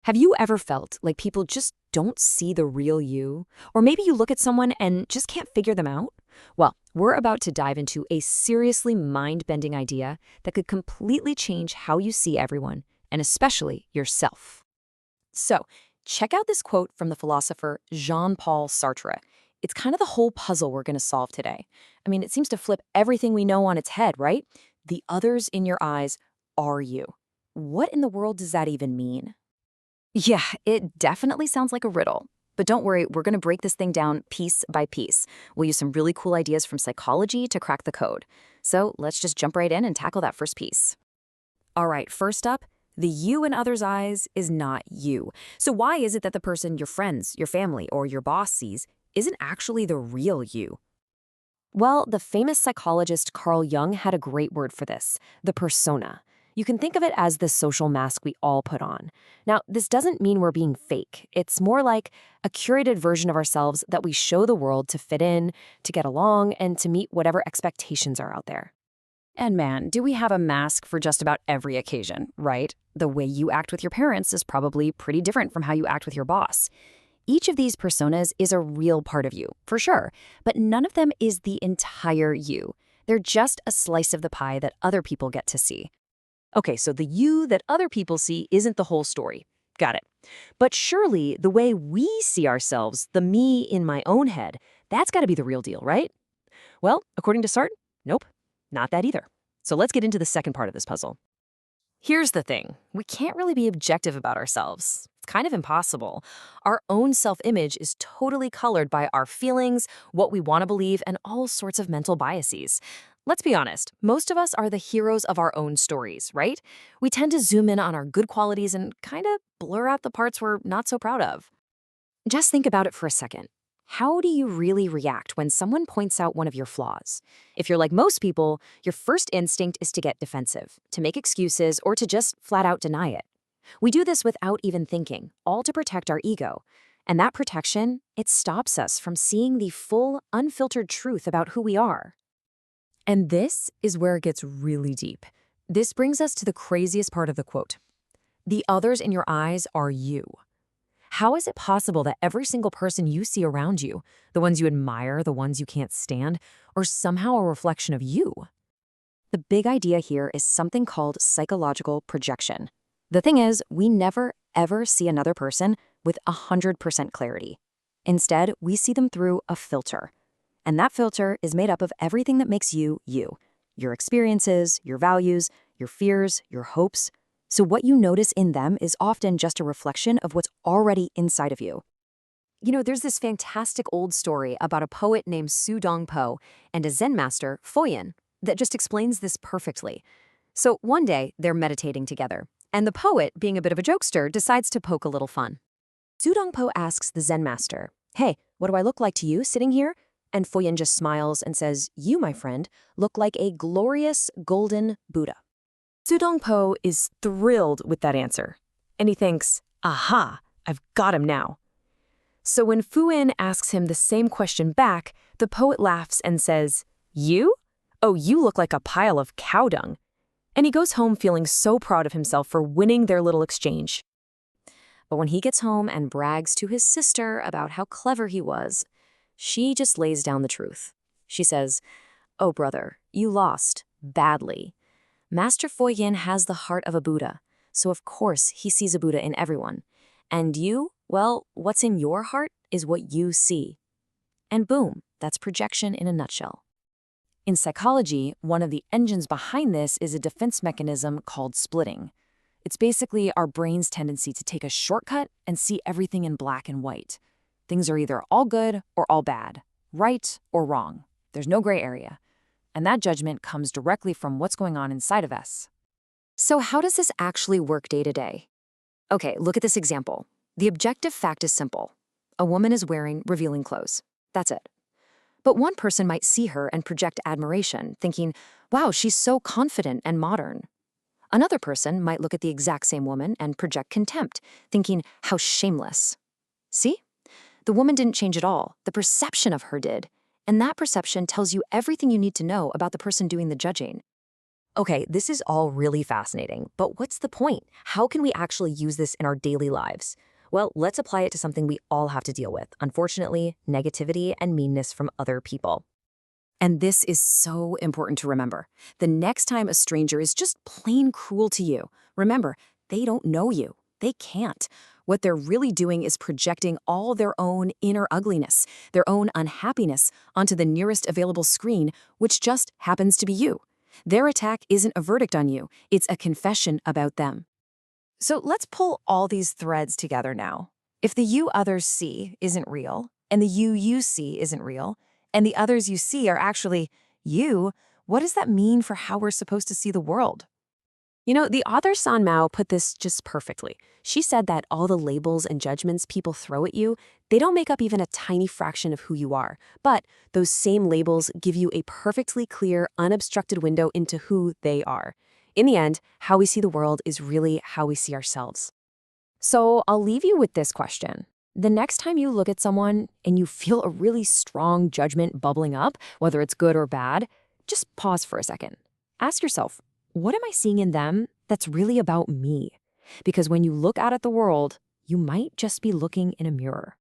Have you ever felt like people just don't see the real you? Or maybe you look at someone and just can't figure them out? Well, we're about to dive into a seriously mind-bending idea that could completely change how you see everyone, and especially yourself. So, check out this quote from the philosopher Jean-Paul Sartre. It's kind of the whole puzzle we're going to solve today. I mean, it seems to flip everything we know on its head, right? The others in your eyes are you. What in the world does that even mean? Yeah, it definitely sounds like a riddle. But don't worry, we're going to break this thing down piece by piece. We'll use some really cool ideas from psychology to crack the code. So let's just jump right in and tackle that first piece. All right, first up, the you in others' eyes is not you. So why is it that the person your friends, your family, or your boss sees isn't actually the real you? Well, the famous psychologist Carl Jung had a great word for this, the persona. You can think of it as the social mask we all put on. Now, this doesn't mean we're being fake. It's more like a curated version of ourselves that we show the world to fit in, to get along, and to meet whatever expectations are out there. And man, do we have a mask for just about every occasion, right? The way you act with your parents is probably pretty different from how you act with your boss. Each of these personas is a real part of you, for sure, but none of them is the entire you. They're just a slice of the pie that other people get to see. Okay, so the you that other people see isn't the whole story. Got it. But surely the way we see ourselves, the me in my own head, that's got to be the real deal, right? Well, according to Sartre, nope, not that either. So let's get into the second part of this puzzle. Here's the thing. We can't really be objective about ourselves. It's kind of impossible. Our own self-image is totally colored by our feelings, what we want to believe, and all sorts of mental biases. Let's be honest, most of us are the heroes of our own stories, right? We tend to zoom in on our good qualities and kind of blur out the parts we're not so proud of. Just think about it for a second. How do you really react when someone points out one of your flaws? If you're like most people, your first instinct is to get defensive, to make excuses, or to just flat out deny it. We do this without even thinking, all to protect our ego. And that protection, it stops us from seeing the full, unfiltered truth about who we are. And this is where it gets really deep. This brings us to the craziest part of the quote. The others in your eyes are you. How is it possible that every single person you see around you, the ones you admire, the ones you can't stand, are somehow a reflection of you? The big idea here is something called psychological projection. The thing is, we never, ever see another person with 100% clarity. Instead, we see them through a filter. And that filter is made up of everything that makes you, you. Your experiences, your values, your fears, your hopes. So what you notice in them is often just a reflection of what's already inside of you. You know, there's this fantastic old story about a poet named Su Dong Po and a Zen master, Foyin, that just explains this perfectly. So one day, they're meditating together, and the poet, being a bit of a jokester, decides to poke a little fun. Su Dong Po asks the Zen master, "Hey, what do I look like to you sitting here?" And Foyin just smiles and says, "You, my friend, look like a glorious golden Buddha." Su Dong Po is thrilled with that answer. And he thinks, aha, I've got him now. So when Foyin asks him the same question back, the poet laughs and says, "You? Oh, you look like a pile of cow dung." And he goes home feeling so proud of himself for winning their little exchange. But when he gets home and brags to his sister about how clever he was, she just lays down the truth. She says, "Oh, brother, you lost badly. Master Foyin has the heart of a Buddha, so of course he sees a Buddha in everyone. And you, well, what's in your heart is what you see." And boom, that's projection in a nutshell. In psychology, one of the engines behind this is a defense mechanism called splitting. It's basically our brain's tendency to take a shortcut and see everything in black and white. Things are either all good or all bad, right or wrong. There's no gray area. And that judgment comes directly from what's going on inside of us. So how does this actually work day to day? Okay, look at this example. The objective fact is simple. A woman is wearing revealing clothes. That's it. But one person might see her and project admiration, thinking, wow, she's so confident and modern. Another person might look at the exact same woman and project contempt, thinking, how shameless. See? The woman didn't change at all. The perception of her did. And that perception tells you everything you need to know about the person doing the judging. Okay, this is all really fascinating, but what's the point? How can we actually use this in our daily lives? Well, let's apply it to something we all have to deal with. Unfortunately, negativity and meanness from other people. And this is so important to remember. The next time a stranger is just plain cruel to you, remember, they don't know you. They can't. What they're really doing is projecting all their own inner ugliness, their own unhappiness, onto the nearest available screen, which just happens to be you. Their attack isn't a verdict on you, it's a confession about them. So let's pull all these threads together now. If the you others see isn't real, and the you see isn't real, and the others you see are actually you, what does that mean for how we're supposed to see the world? The author San Mao put this just perfectly. She said that all the labels and judgments people throw at you, they don't make up even a tiny fraction of who you are. But those same labels give you a perfectly clear, unobstructed window into who they are. In the end, how we see the world is really how we see ourselves. So I'll leave you with this question. The next time you look at someone and you feel a really strong judgment bubbling up, whether it's good or bad, just pause for a second. Ask yourself, what am I seeing in them that's really about me? Because when you look out at the world, you might just be looking in a mirror.